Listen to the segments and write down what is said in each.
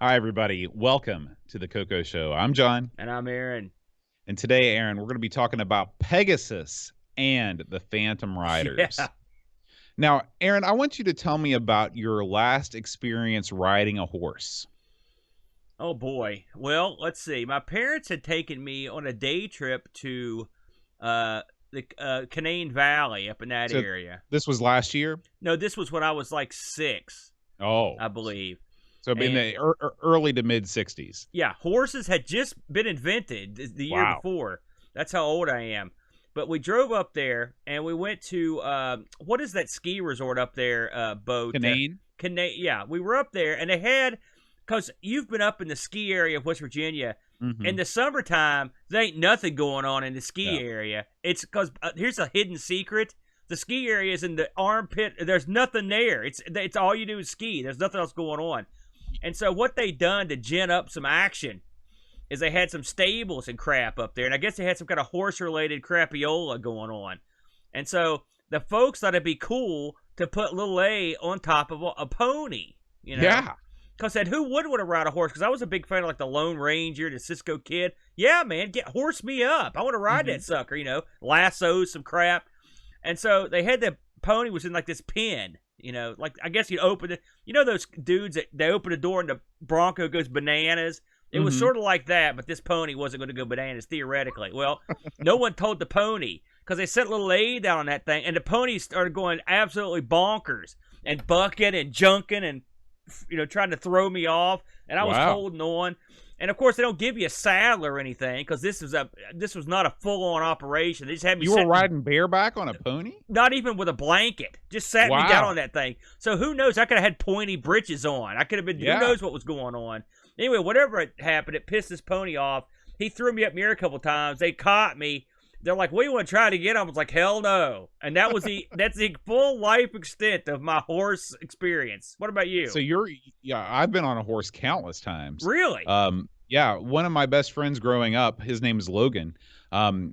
Hi, everybody. Welcome to the CoCo Show. I'm John. And I'm Aaron. And today, Aaron, we're going to be talking about Pegasus and the Phantom Yeah. Riders. Now, Aaron, I want you to tell me about your last experience riding a horse. Oh boy. Well, let's see. My parents had taken me on a day trip to the Canaan Valley up in that So area. this was last year? No, this was when I was like 6, Oh. I believe. So in the early to mid 60s. Yeah, horses had just been invented the year Wow. before. That's how old I am. But we drove up there and we went to what is that ski resort up there? Boat. Canaan? Yeah, we were up there and they had, because you've been up in the ski area of West Virginia. Mm-hmm. In the summertime, there ain't nothing going on in the ski area. It's because here's a hidden secret: the ski area is in the armpit. There's nothing there. It's all you do is ski. There's nothing else going on. And so what they done to gin up some action is they had some stables and crap up there, and I guess they had some kind of horse-related crapiola going on. And so the folks thought it'd be cool to put little A on top of a pony. You know? Yeah. Because I said, who would want to ride a horse? Because I was a big fan of like the Lone Ranger, the Cisco Kid. Yeah, man, horse me up. I want to ride that sucker, lasso, some crap. And so they had the pony was in like this pen, like I guess you open it. Those dudes that they open the door and the Bronco goes bananas? It was sort of like that, but this pony wasn't going to go bananas theoretically. Well, no one told the pony because they set a little A down on that thing, and the pony started going absolutely bonkers and bucking and junking and trying to throw me off, and I was holding on. And of course, they don't give you a saddle or anything because this was not a full-on operation. They just had me. You were riding bareback on a pony? Not even with a blanket. Just sat me down on that thing. So who knows? I could have had pointy breeches on. I could have been. Who knows what was going on? Anyway, whatever it happened, it pissed this pony off. He threw me up in the air a couple times. They caught me. They're like, "We want to try to get him." I was like, "Hell no!" And that's the full life extent of my horse experience. What about you? So I've been on a horse countless times. Really? Yeah. One of my best friends growing up, his name is Logan.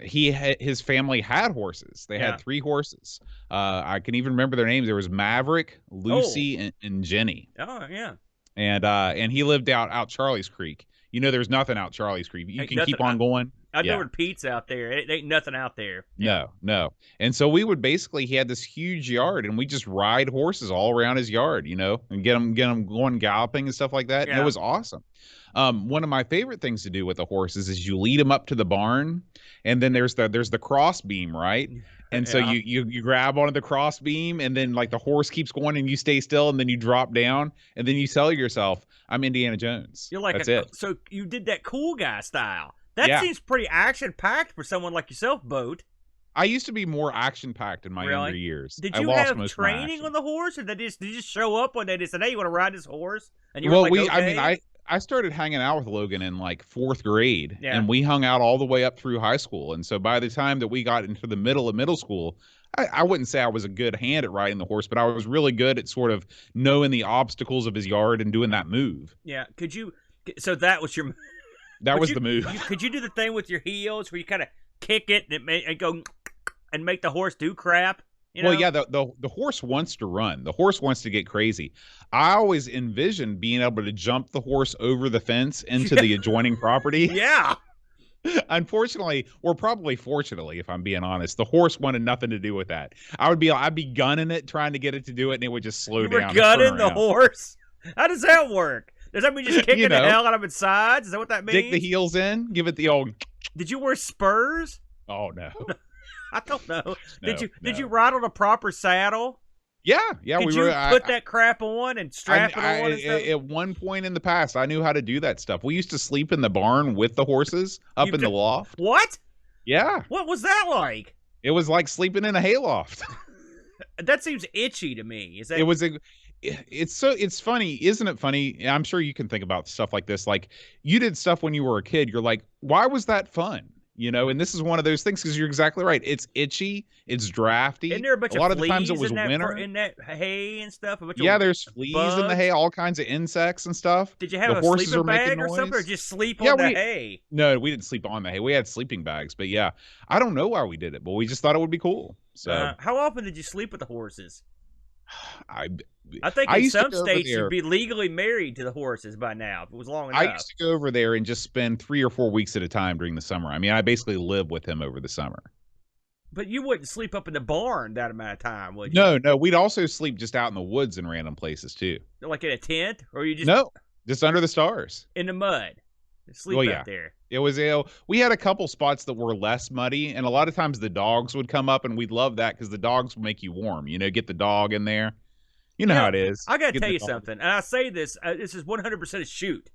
His family had horses. They had 3 horses. I can even remember their names. There was Maverick, Lucy, and Jenny. Oh yeah. And he lived out Charlie's Creek. There's nothing out Charlie's Creek. You can keep on going. I know where Pete's out there. It ain't nothing out there. No. And so we would he had this huge yard, and we just ride horses all around his yard, and get them going galloping and stuff like that. Yeah. And it was awesome. One of my favorite things to do with the horses is you lead them up to the barn, and then there's the cross beam, right? And so you grab onto the cross beam, and then like the horse keeps going, and you stay still, and then you drop down, and then you tell yourself, "I'm Indiana Jones." You're like, that's it. So you did that cool guy style. That seems pretty action-packed for someone like yourself, Boat. I used to be more action-packed in my younger years. Did you have training on the horse, or did you just show up one day and said, "Hey, you want to ride this horse?" And you were like, okay. I started hanging out with Logan in like 4th grade, and we hung out all the way up through high school. And so by the time that we got into the middle of middle school, I wouldn't say I was a good hand at riding the horse, but I was really good at sort of knowing the obstacles of his yard and doing that move. Yeah. So that was your... That was the move. Could you do the thing with your heels where you kind of kick it and go and make the horse do crap? Well, yeah, the horse wants to run. The horse wants to get crazy. I always envisioned being able to jump the horse over the fence into the adjoining property. Yeah. Unfortunately, or probably fortunately, if I'm being honest, the horse wanted nothing to do with that. I'd be gunning it, trying to get it to do it, and it would just slow down. You were gunning the horse? How does that work? Does that mean just kicking the hell out of its sides? Is that what that means? Dig the heels in, give it the old... Did you wear spurs? Oh, no. I don't know. Did you ride on a proper saddle? Yeah. Did you put that crap on and strap it on and stuff? At one point in the past, I knew how to do that stuff. We used to sleep in the barn with the horses up in the loft. What? Yeah. What was that like? It was like sleeping in a hayloft. That seems itchy to me. Is that? It was it's funny, isn't it funny? I'm sure you can think about stuff like this. Like, you did stuff when you were a kid. You're like, why was that fun? And this is one of those things, because you're exactly right. It's itchy. It's drafty. Isn't there a bunch lot of the times it was in winter. In that hay and stuff? There's fleas in the hay, all kinds of insects and stuff. Did you have a sleeping bag or something, or just sleep on the hay? No, we didn't sleep on the hay. We had sleeping bags. But yeah, I don't know why we did it, but we just thought it would be cool. So how often did you sleep with the horses? I I think I in used to some go over states you'd there. be legally married to the horses by now if it was long I enough. used to go over there and just spend 3 or 4 weeks at a time during the summer. I mean, I basically live with him over the summer. But you wouldn't sleep up in the barn that amount of time, would you? No, no, we'd also sleep just out in the woods in random places too. Like in a tent, or you just No, just under the stars. in the mud, sleep Well, yeah. out there. It was we had a couple spots that were less muddy, and a lot of times the dogs would come up, and we'd love that because the dogs would make you warm. You know, get the dog in there. You know how it is. I got to Get tell the you dog. something, and I say this, this is 100% a shoot.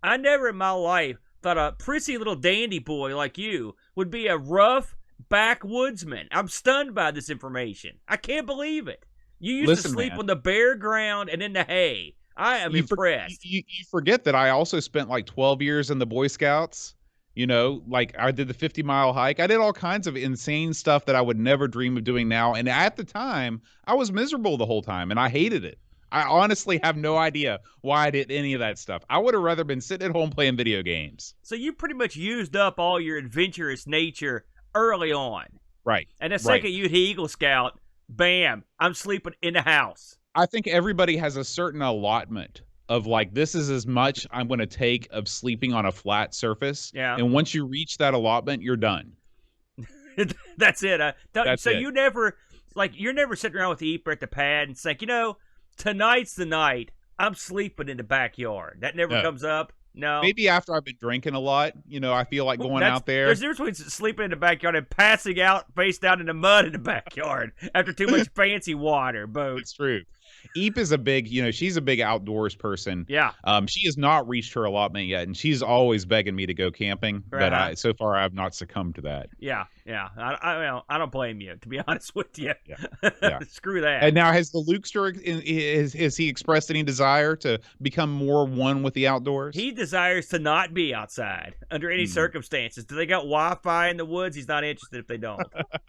I never in my life thought a prissy little dandy boy like you would be a rough backwoodsman. I'm stunned by this information. I can't believe it. You used to sleep on the bare ground and in the hay. I am impressed. You forget that I also spent like 12 years in the Boy Scouts. You know, like I did the 50-mile hike. I did all kinds of insane stuff that I would never dream of doing now. And at the time, I was miserable the whole time and I hated it. I honestly have no idea why I did any of that stuff. I would have rather been sitting at home playing video games. So you pretty much used up all your adventurous nature early on. Right. And the second you hit Eagle Scout, bam, I'm sleeping in the house. I think everybody has a certain allotment of like, this is as much I'm going to take of sleeping on a flat surface. Yeah. And once you reach that allotment, you're done. That's it. So you never, like, you're never sitting around with the Eeper at the pad and saying, you know, tonight's the night I'm sleeping in the backyard. That never comes up. No. Maybe after I've been drinking a lot, you know, I feel like going out there. There's a difference between sleeping in the backyard and passing out face down in the mud in the backyard after too much fancy water, Boat. It's true. Eep is a big, you know, she's a big outdoors person. Yeah. She has not reached her allotment yet, and she's always begging me to go camping. But so far, I have not succumbed to that. Yeah, yeah. I don't blame you, to be honest with you. Yeah. Screw that. And now, has the Lukester, has he expressed any desire to become more one with the outdoors? He desires to not be outside under any circumstances. Do they got Wi-Fi in the woods? He's not interested if they don't.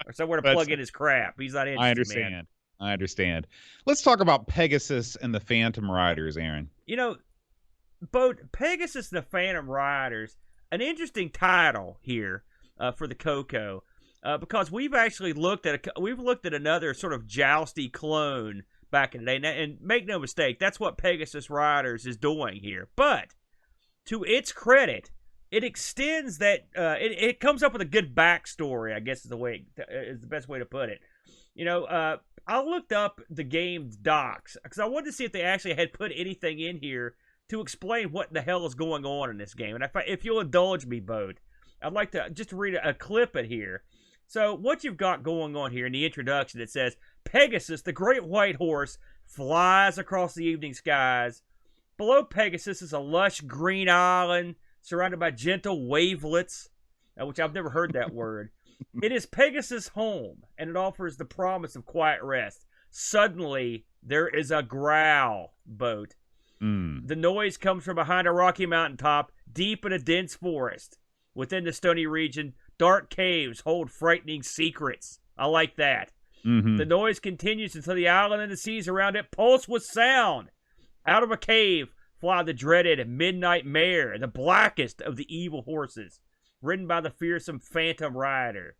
Or somewhere to plug in his crap. He's not interested, I understand. Man. I understand. Let's talk about Pegasus and the Phantom Riders, Aaron. You know, both Pegasus and the Phantom Riders, an interesting title here for the CoCo, because we've actually looked at another sort of jousty clone back in the day, and make no mistake, that's what Pegasus Riders is doing here. But to its credit, it extends that it comes up with a good backstory, I guess is the best way to put it. You know, I looked up the game's docs because I wanted to see if they actually had put anything in here to explain what the hell is going on in this game. And if you'll indulge me, Bode, I'd like to just read a clip in here. So what you've got going on here in the introduction, it says, Pegasus, the great white horse, flies across the evening skies. Below Pegasus is a lush green island surrounded by gentle wavelets, which I've never heard that word. It is Pegasus' home, and it offers the promise of quiet rest. Suddenly, there is a growl, Boat. The noise comes from behind a rocky mountaintop, deep in a dense forest. Within the stony region, dark caves hold frightening secrets. I like that. The noise continues until the island and the seas around it pulse with sound. Out of a cave fly the dreaded Midnight Mare, the blackest of the evil horses, ridden by the fearsome Phantom Rider.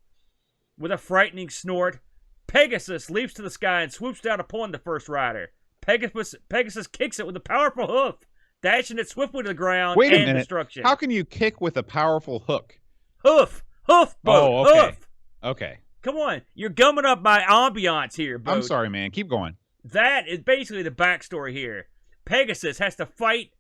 With a frightening snort, Pegasus leaps to the sky and swoops down upon the first rider. Pegasus kicks it with a powerful hoof, dashing it swiftly to the ground. Wait a minute. Destruction. How can you kick with a powerful hook? Hoof, Boat. Oh, okay. Hoof. Okay. Come on, you're gumming up my ambiance here, Boat. I'm sorry, man. Keep going. That is basically the backstory here. Pegasus has to fight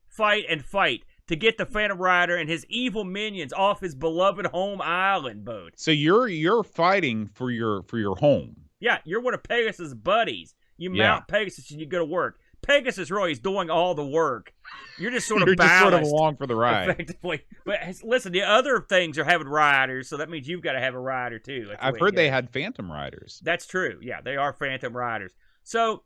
to get the Phantom Rider and his evil minions off his beloved home island, Boat. So you're fighting for your home. Yeah, you're one of Pegasus' buddies. You mount Pegasus and you go to work. Pegasus really is doing all the work. You're just sort of just sort of balanced, along for the ride. effectively. But listen, the other things are having riders, so that means you've got to have a rider too. That's I've heard they had Phantom Riders. That's true. Yeah, they are Phantom Riders. So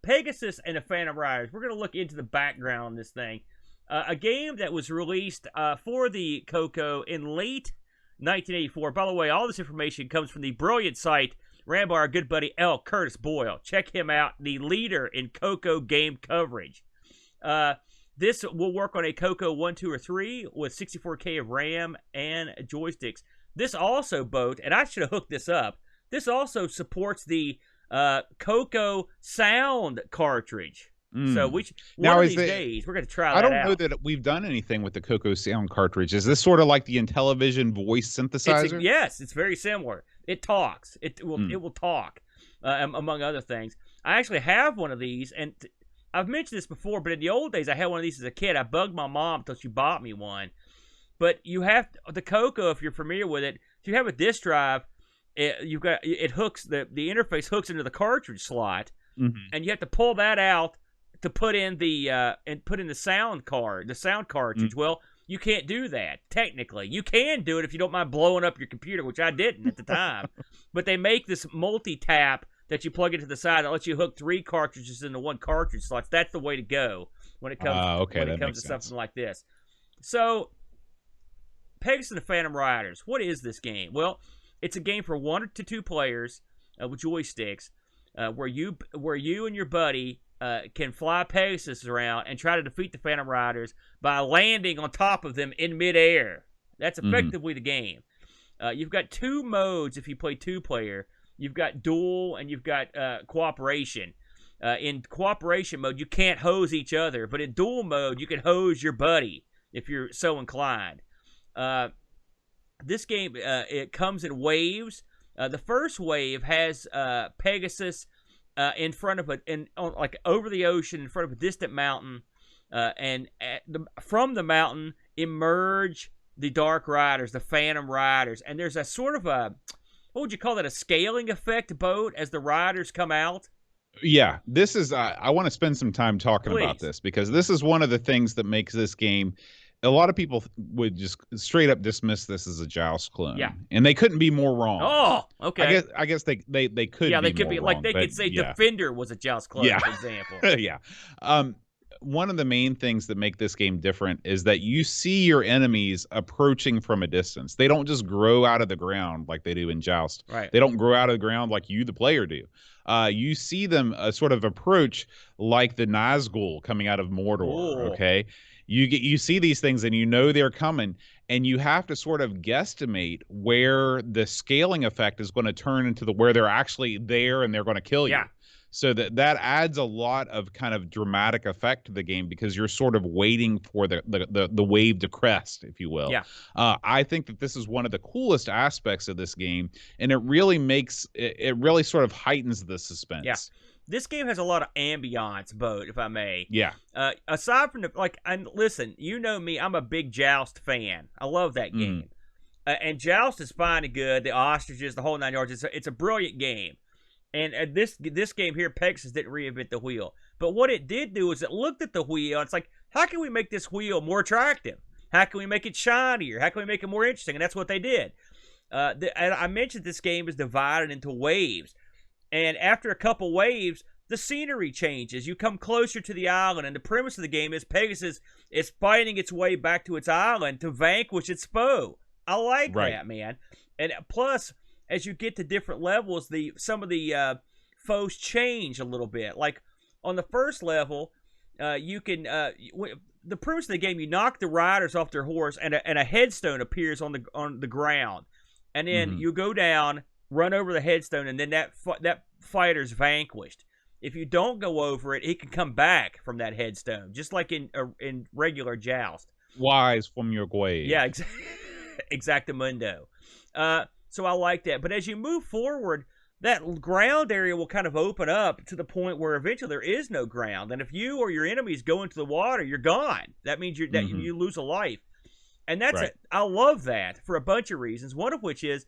Pegasus and the Phantom Riders, we're going to look into the background on this thing. A game that was released for the CoCo in late 1984. By the way, all this information comes from the brilliant site ran by our good buddy L. Curtis Boyle. Check him out, the leader in CoCo game coverage. This will work on a CoCo 1, 2, or 3 with 64K of RAM and joysticks. This also, Boat, and I should have hooked this up, this also supports the CoCo sound cartridge. So one of these days we're going to try that out. I don't know that we've done anything with the CoCo sound cartridge. Is this sort of like the Intellivision voice synthesizer? Yes, it's very similar. It talks. It will talk, among other things. I actually have one of these, and I've mentioned this before, but in the old days I had one of these as a kid. I bugged my mom until she bought me one. But you have the CoCo, if you're familiar with it. If you have a disk drive, it hooks the interface hooks into the cartridge slot, and you have to pull that out to put in the sound cartridge. Well, you can't do that technically. You can do it if you don't mind blowing up your computer, which I didn't at the time. But they make this multi-tap that you plug into the side that lets you hook 3 cartridges into one cartridge slot. That's the way to go when it comes to something like this. So, Pegasus and the Phantom Riders. What is this game? Well, it's a game for 1 to 2 players with joysticks, where you and your buddy can fly Pegasus around and try to defeat the Phantom Riders by landing on top of them in midair. That's effectively the game. You've got 2 modes if you play 2-player. You've got duel and you've got cooperation. In cooperation mode, you can't hose each other, but in duel mode, you can hose your buddy if you're so inclined. This game, it comes in waves. The first wave has Pegasus in front of like over the ocean, in front of a distant mountain, and from the mountain emerge the Dark Riders, the Phantom Riders, and there's a sort of what would you call that? A scaling effect boat as the riders come out. Yeah, this is. I want to spend some time talking about this because this is one of the things that makes this game. A lot of people would just straight up dismiss this as a Joust clone. Yeah. And they couldn't be more wrong. Oh, okay. I guess they could. Yeah, they could be wrong, like they could say Defender was a Joust clone, for example. Yeah. One of the main things that make this game different is that you see your enemies approaching from a distance. They don't just grow out of the ground like they do in Joust. Right. They don't grow out of the ground like you, the player, do. You see them sort of approach like the Nazgul coming out of Mordor. Ooh. Okay. You see these things and you know they're coming, and you have to sort of guesstimate where the scaling effect is going to turn into where they're actually there and they're going to kill you. Yeah. So that adds a lot of kind of dramatic effect to the game because you're sort of waiting for the wave to crest, if you will. Yeah. I think that this is one of the coolest aspects of this game, and it really sort of heightens the suspense. Yeah. This game has a lot of ambiance, Boat, if I may. Yeah. Aside from and listen, you know me, I'm a big Joust fan. I love that game. And Joust is fine and good. The ostriches, the whole 9 yards. It's a brilliant game. And this game here, Pegasus didn't reinvent the wheel. But what it did do is it looked at the wheel. And it's like, how can we make this wheel more attractive? How can we make it shinier? How can we make it more interesting? And that's what they did. And I mentioned this game is divided into waves. And after a couple waves, the scenery changes. You come closer to the island, and the premise of the game is Pegasus is fighting its way back to its island to vanquish its foe. I like that, man. And plus, as you get to different levels, some of the foes change a little bit. Like on the first level, you can the premise of the game, you knock the riders off their horse, and a headstone appears on the ground, and then you go down, run over the headstone, and then that fighter's vanquished. If you don't go over it, he can come back from that headstone, just like in regular Joust. Wise from your grave. Yeah, exactamundo. So I like that. But as you move forward, that ground area will kind of open up to the point where eventually there is no ground. And if you or your enemies go into the water, you're gone. That means you lose a life. And I love that for a bunch of reasons. One of which is,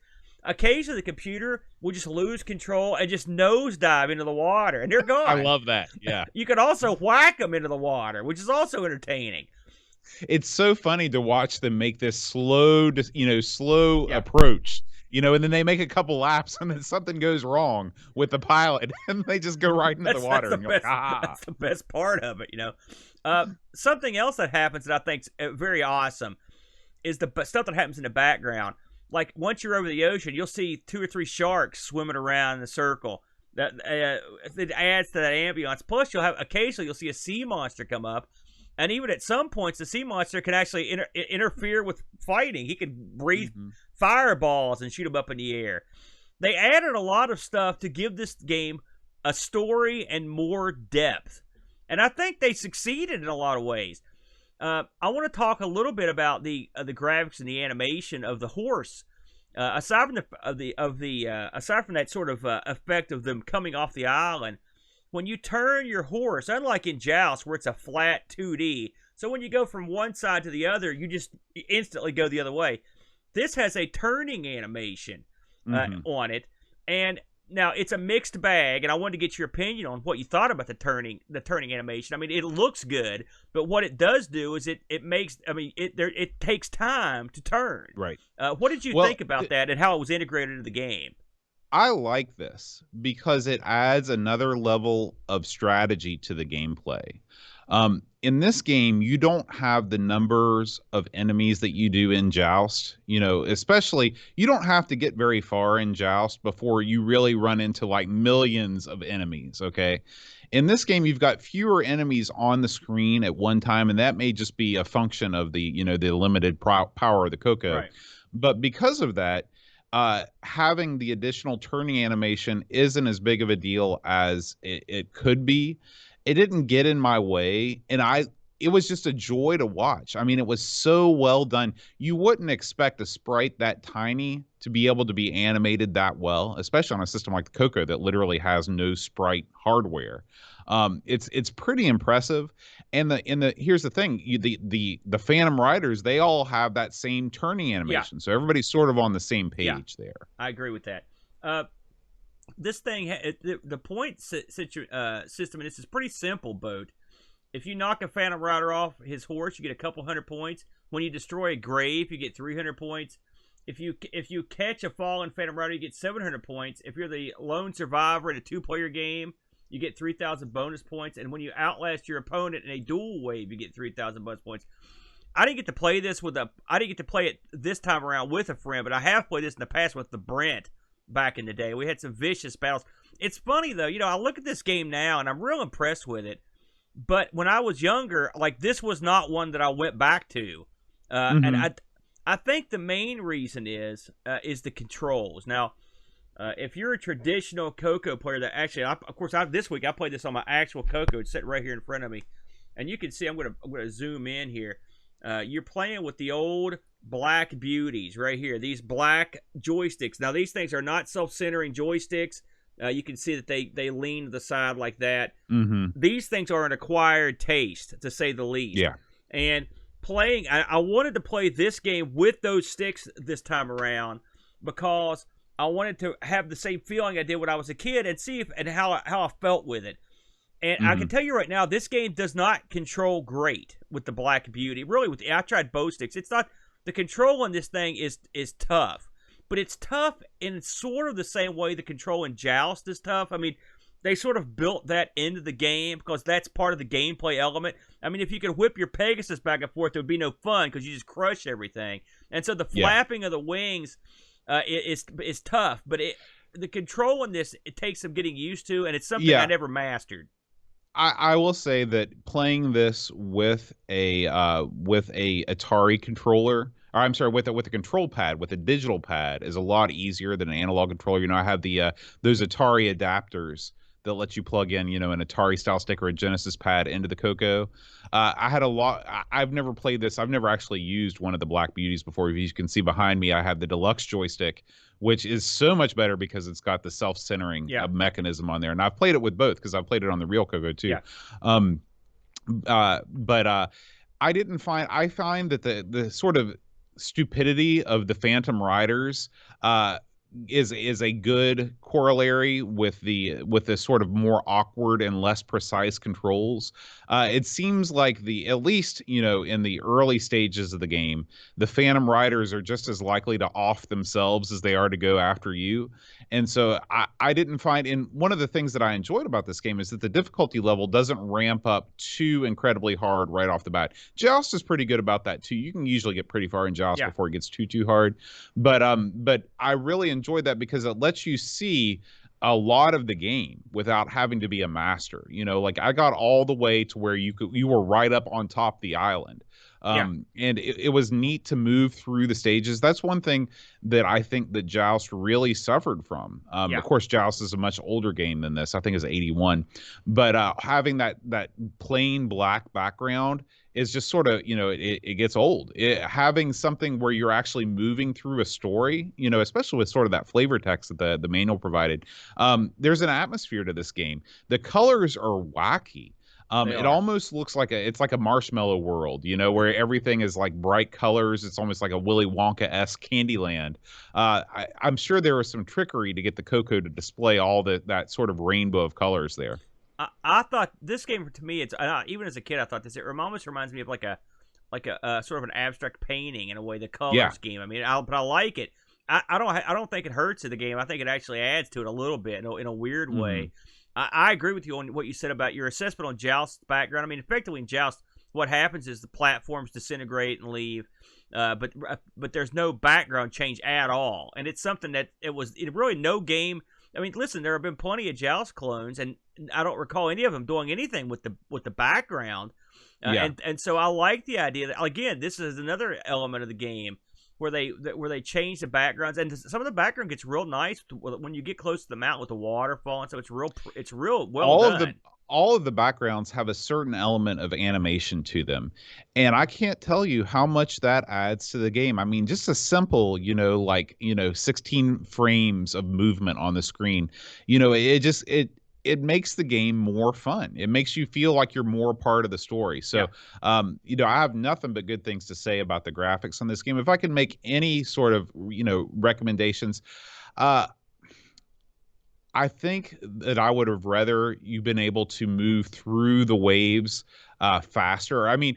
occasionally the computer will just lose control and just nosedive into the water, and they're gone. I love that. Yeah. You can also whack them into the water, which is also entertaining. It's so funny to watch them make this slow approach, and then they make a couple laps, and then something goes wrong with the pilot, and they just go right into the water. That's the best part of it, Something else that happens that I think's very awesome is the stuff that happens in the background. Like, once you're over the ocean, you'll see 2 or 3 sharks swimming around in a circle. That it adds to that ambiance. Plus, occasionally you'll see a sea monster come up, and even at some points, the sea monster can actually interfere with fighting. He can breathe fireballs and shoot them up in the air. They added a lot of stuff to give this game a story and more depth. And I think they succeeded in a lot of ways. I want to talk a little bit about the graphics and the animation of the horse. Aside from aside from that sort of effect of them coming off the island, when you turn your horse, unlike in Joust where it's a flat 2D, so when you go from one side to the other, you just instantly go the other way. This has a turning animation on it, and now it's a mixed bag. And I wanted to get your opinion on what you thought about the turning animation. I mean, it looks good, but what it does do is it makes. I mean, it takes time to turn. Right. What did you think about that and how it was integrated into the game? I like this because it adds another level of strategy to the gameplay. In this game, you don't have the numbers of enemies that you do in Joust. You know, especially, you don't have to get very far in Joust before you really run into like millions of enemies, okay? In this game, you've got fewer enemies on the screen at one time, and that may just be a function of the, you know, the limited power of the CoCo. Right. But because of that, having the additional turning animation isn't as big of a deal as it could be. It didn't get in my way, and it was just a joy to watch. I mean, it was so well done. You wouldn't expect a sprite that tiny to be able to be animated that well, especially on a system like the CoCo that literally has no sprite hardware. It's pretty impressive. And here's the thing: the Phantom Riders, they all have that same turning animation, so everybody's sort of on the same page there. I agree with that. This thing, the point system in this is pretty simple, Boat. If you knock a Phantom Rider off his horse, you get a couple hundred points. When you destroy a grave, you get 300 points. If you catch a fallen Phantom Rider, you get 700 points. If you're the lone survivor in a 2-player game, you get 3,000 bonus points. And when you outlast your opponent in a dual wave, you get 3,000 bonus points. I didn't get to play this I didn't get to play it this time around with a friend, but I have played this in the past with the Brent. Back in the day, we had some vicious battles. It's funny though, you know, I look at this game now and I'm real impressed with it. But when I was younger, like, this was not one that I went back to, and I think the main reason is the controls. Now, if you're a traditional CoCo player, that actually, this week I played this on my actual CoCo. It's sitting right here in front of me, and you can see. I'm gonna zoom in here. You're playing with the old black beauties right here. These black joysticks. Now, these things are not self-centering joysticks. You can see that they lean to the side like that. These things are an acquired taste, to say the least. Yeah. And playing, I wanted to play this game with those sticks this time around because I wanted to have the same feeling I did when I was a kid and see how I felt with it. And I can tell you right now, this game does not control great with the Black Beauty. Really, I tried bow sticks. It's not, the control on this thing is tough, but it's tough in sort of the same way the control in Joust is tough. I mean, they sort of built that into the game because that's part of the gameplay element. I mean, if you could whip your Pegasus back and forth, there would be no fun because you just crush everything. And so the flapping of the wings is tough, but the control in this, it takes some getting used to, and it's something I never mastered. I will say that playing this with a Atari controller, or I'm sorry, with a control pad, with a digital pad, is a lot easier than an analog controller. You know, I have those Atari adapters that let you plug in, you know, an Atari style stick or a Genesis pad into the CoCo. I've never played this. I've never actually used one of the Black Beauties before. As you can see behind me, I have the deluxe joystick, which is so much better because it's got the self-centering mechanism on there. And I've played it with both because I've played it on the real CoCo too. I find that the sort of stupidity of the Phantom Riders is a good corollary with the sort of more awkward and less precise controls. It seems like at least, you know, in the early stages of the game, the Phantom Riders are just as likely to off themselves as they are to go after you. And so I didn't find, and one of the things that I enjoyed about this game is that the difficulty level doesn't ramp up too incredibly hard right off the bat. Joust is pretty good about that too. You can usually get pretty far in Joust before it gets too hard. But I really enjoyed that because it lets you see a lot of the game without having to be a master. You know, like I got all the way to where you were right up on top of the island. And it was neat to move through the stages. That's one thing that I think that Joust really suffered from. Of course, Joust is a much older game than this. I think it's 81. But having that plain black background is just sort of, it gets old. Having something where you're actually moving through a story, especially with sort of that flavor text that the manual provided, there's an atmosphere to this game. The colors are wacky. It almost looks like it's like a Marshmallow World, where everything is like bright colors. It's almost like a Willy Wonka-esque Candyland. I'm sure there was some trickery to get the CoCo to display all that sort of rainbow of colors there. I thought this game, to me, it's even as a kid, I thought this. It almost reminds me of like a sort of an abstract painting in a way. The color scheme. I mean, but I like it. I don't think it hurts to the game. I think it actually adds to it a little bit in a weird way. I agree with you on what you said about your assessment on Joust's background. I mean, effectively in Joust, what happens is the platforms disintegrate and leave, but there's no background change at all, and it's something that it really no game. I mean, listen, there have been plenty of Joust clones, and I don't recall any of them doing anything with the background. And so I like the idea that, again, this is another element of the game where they change the backgrounds, and some of the background gets real nice when you get close to the mountain with the waterfall, and so it's real well done. All of the backgrounds have a certain element of animation to them, and I can't tell you how much that adds to the game. I mean, just a simple, 16 frames of movement on the screen, it makes the game more fun. It makes you feel like you're more part of the story. So, I have nothing but good things to say about the graphics on this game. If I can make any sort of, recommendations, I think that I would have rather you been able to move through the waves faster. I mean,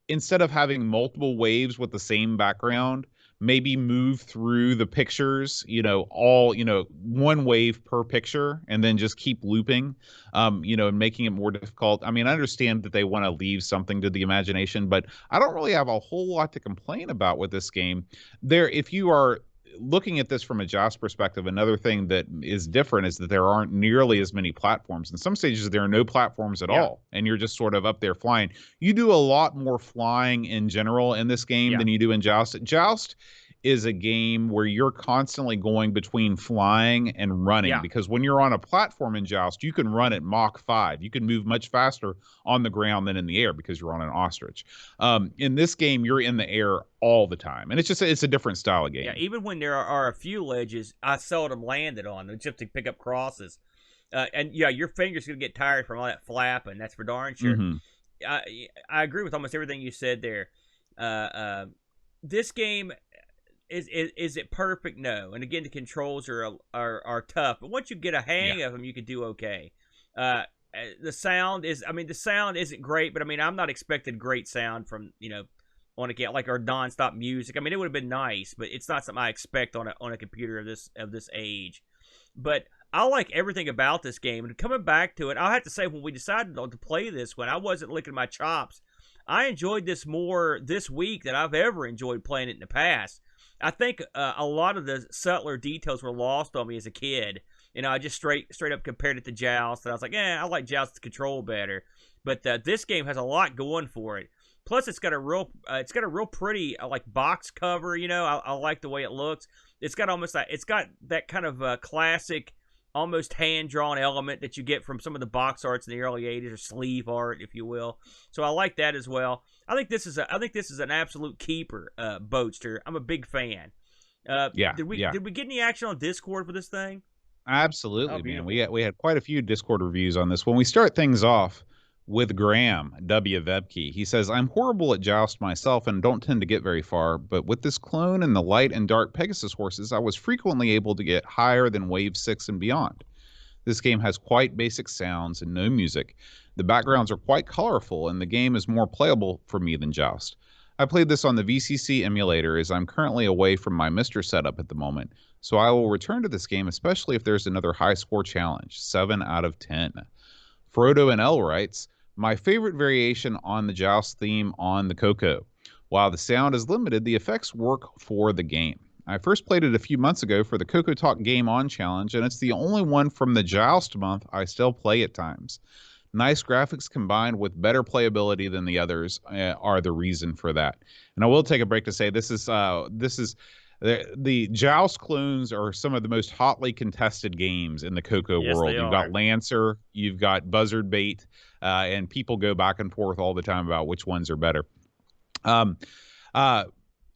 instead of having multiple waves with the same background, maybe move through the pictures, one wave per picture, and then just keep looping, and making it more difficult. I mean, I understand that they want to leave something to the imagination, but I don't really have a whole lot to complain about with this game. If you are looking at this from a Joust perspective, another thing that is different is that there aren't nearly as many platforms. In some stages, there are no platforms at all, and you're just sort of up there flying. You do a lot more flying in general in this game than you do in Joust. Joust is a game where you're constantly going between flying and running, because when you're on a platform in Joust, you can run at Mach 5. You can move much faster on the ground than in the air because you're on an ostrich. In this game, you're in the air all the time, and it's a different style of game. Yeah, even when there are a few ledges, I seldom landed on them just to pick up crosses. And your fingers gonna get tired from all that flapping. That's for darn sure. I agree with almost everything you said there. This game. Is it perfect? No. And again, the controls are tough, but once you get a hang of them, you can do okay. The sound isn't great, but I mean, I'm not expecting great sound from on a game like our nonstop music. I mean, it would have been nice, but it's not something I expect on a computer of this age. But I like everything about this game, and coming back to it, I'll have to say when we decided to play this one, I wasn't licking my chops. I enjoyed this more this week than I've ever enjoyed playing it in the past. I think a lot of the subtler details were lost on me as a kid. I just straight up compared it to Joust, and I was like, I like Joust's control better. But this game has a lot going for it. Plus, it's got a real pretty like box cover. I like the way it looks. It's got that kind of classic, almost hand-drawn element that you get from some of the box arts in the early 80s, or sleeve art, if you will. So I like that as well. I think this is an absolute keeper, Boatster. I'm a big fan. Did we get any action on Discord for this thing? Absolutely, man. We had quite a few Discord reviews on this. When we start things off with Graham W. Vebke, he says, "I'm horrible at Joust myself and don't tend to get very far, but with this clone and the light and dark Pegasus horses, I was frequently able to get higher than Wave 6 and beyond. This game has quite basic sounds and no music. The backgrounds are quite colorful, and the game is more playable for me than Joust. I played this on the VCC emulator as I'm currently away from my Mr. setup at the moment, so I will return to this game, especially if there's another high score challenge, 7 out of 10. Frodo and L writes, "My favorite variation on the Joust theme on the CoCo. While the sound is limited, the effects work for the game. I first played it a few months ago for the CoCo Talk Game On Challenge, and it's the only one from the Joust month I still play at times. Nice graphics combined with better playability than the others are the reason for that. And I will take a break to say this is the Joust clones are some of the most hotly contested games in the CoCo Yes, world. they You've are. got Lancer, you've got Buzzard Bait, and people go back and forth all the time about which ones are better. Uh,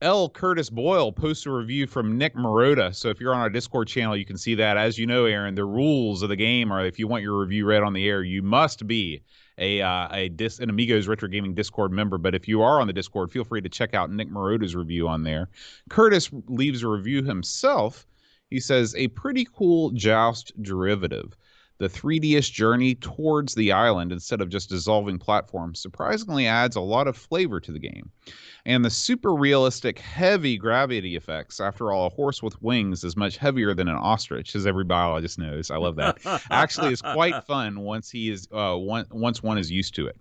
L. Curtis Boyle posts a review from Nick Marotta. So if you're on our Discord channel, you can see that. As you know, Aaron, the rules of the game are if you want your review read on the air, you must be an Amigos Retro Gaming Discord member. But if you are on the Discord, feel free to check out Nick Marotta's review on there. Curtis leaves a review himself. He says, a pretty cool Joust derivative. The 3D-ish journey towards the island instead of just dissolving platforms surprisingly adds a lot of flavor to the game. And the super realistic heavy gravity effects, after all, a horse with wings is much heavier than an ostrich, as every biologist knows. I love that. Actually, is quite fun once one is used to it.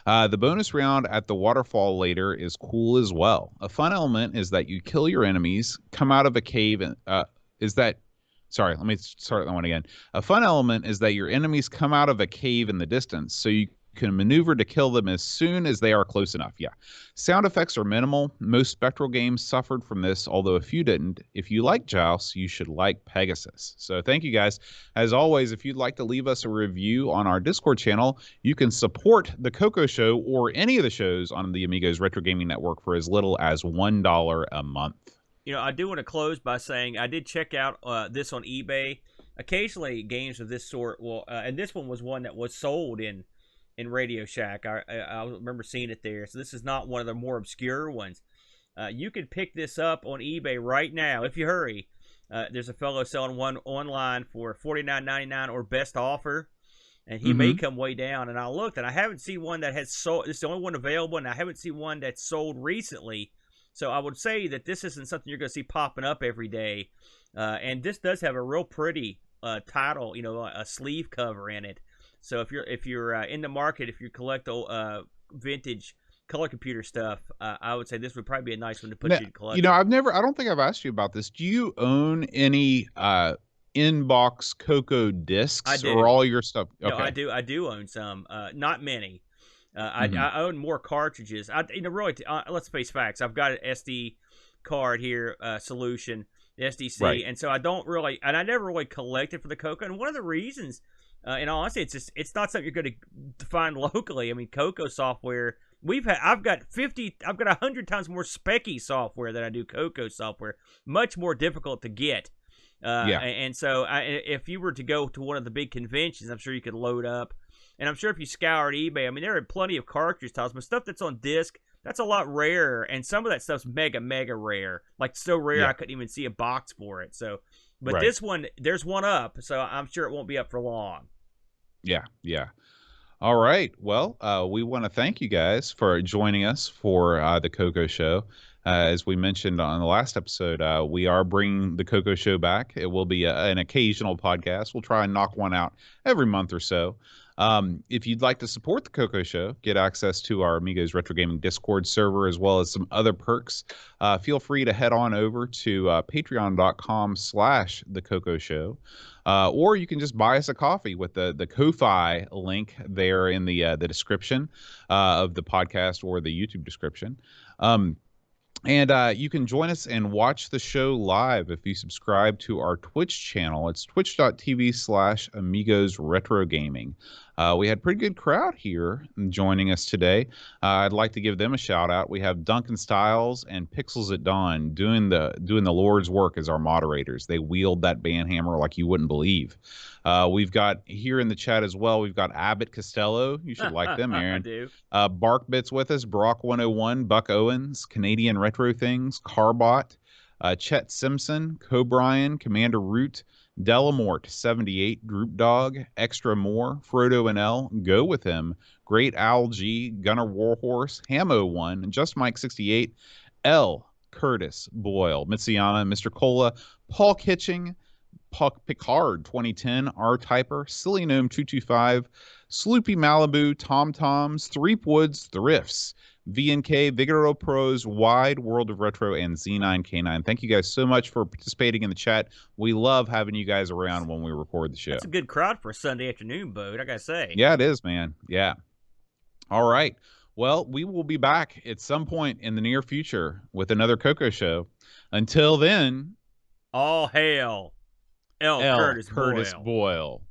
The bonus round at the waterfall later is cool as well. A fun element is that you kill your enemies, come out of a cave, Sorry, let me start that one again. A fun element is that your enemies come out of a cave in the distance, so you can maneuver to kill them as soon as they are close enough. Yeah. Sound effects are minimal. Most Spectral games suffered from this, although a few didn't. If you like Joust, you should like Pegasus. So thank you guys. As always, if you'd like to leave us a review on our Discord channel, you can support the CoCo Show or any of the shows on the Amigos Retro Gaming Network for as little as $1 a month. You know, I do want to close by saying I did check out this on eBay. Occasionally, games of this sort will, and this one was one that was sold in Radio Shack. I remember seeing it there. So this is not one of the more obscure ones. You can pick this up on eBay right now if you hurry. There's a fellow selling one online for $49.99 or best offer, and he may come way down. And I looked, and I haven't seen one that has sold. It's the only one available, and I haven't seen one that's sold recently. So I would say that this isn't something you're going to see popping up every day. And this does have a real pretty title, you know, a sleeve cover in it. So if you're in the market, if you collect vintage color computer stuff, I would say this would probably be a nice one to put you to collect. You know, I don't think I've asked you about this. Do you own any in-box CoCo discs? I do. Or all your stuff? Okay. No, I do own some. Not many. I own more cartridges. Really, let's face facts. I've got an SD card here, solution, the SDC, right. And so I I never really collected for the CoCo. And one of the reasons, in all honesty, it's not something you're going to find locally. I mean, CoCo software. I've got 100 times more specky software than I do CoCo software. Much more difficult to get. And so if you were to go to one of the big conventions, I'm sure you could load up. And I'm sure if you scoured eBay, I mean, there are plenty of cartridge titles, but stuff that's on disc, that's a lot rarer. And some of that stuff's mega, mega rare. Like, so rare I couldn't even see a box for it. So, but this one, there's one up, so I'm sure it won't be up for long. Yeah. All right. Well, we want to thank you guys for joining us for the CoCo Show. As we mentioned on the last episode, we are bringing the CoCo Show back. It will be an occasional podcast. We'll try and knock one out every month or so. If you'd like to support the CoCo Show, get access to our Amigos Retro Gaming Discord server, as well as some other perks, feel free to head on over to patreon.com/the CoCo Show. Or you can just buy us a coffee with the Ko-Fi link there in the description of the podcast or the YouTube description. And you can join us and watch the show live if you subscribe to our Twitch channel. It's twitch.tv/Amigos Retro Gaming. We had a pretty good crowd here joining us today. I'd like to give them a shout out. We have Duncan Styles and Pixels at Dawn doing the Lord's work as our moderators. They wield that band hammer like you wouldn't believe. We've got here in the chat as well, we've got Abbott Costello. You should like them, Aaron. I do. Barkbit's with us, Brock 101, Buck Owens, Canadian Retro Things, Carbot, Chet Simpson, Cobrian, Commander Root, Delamort 78, Group Dog, Extra More, Frodo NL, Go With Him, Great Owl G, Gunner Warhorse, Hamo 1, Just Mike 68, L, Curtis, Boyle, Mitsuyama, Mr. Cola, Paul Kitching, Puck Picard 2010, R Typer, Silly Gnome 225, Sloopy Malibu, Tom Toms, Threep Woods, Thrifts, VNK, Vigoro Pros, Wide World of Retro, and Z9K9. Thank you guys so much for participating in the chat. We love having you guys around when we record the show. That's a good crowd for a Sunday afternoon, Bode, I gotta say. Yeah, it is, man. Yeah. All right. Well, we will be back at some point in the near future with another CoCo Show. Until then, all hail L. Curtis Boyle.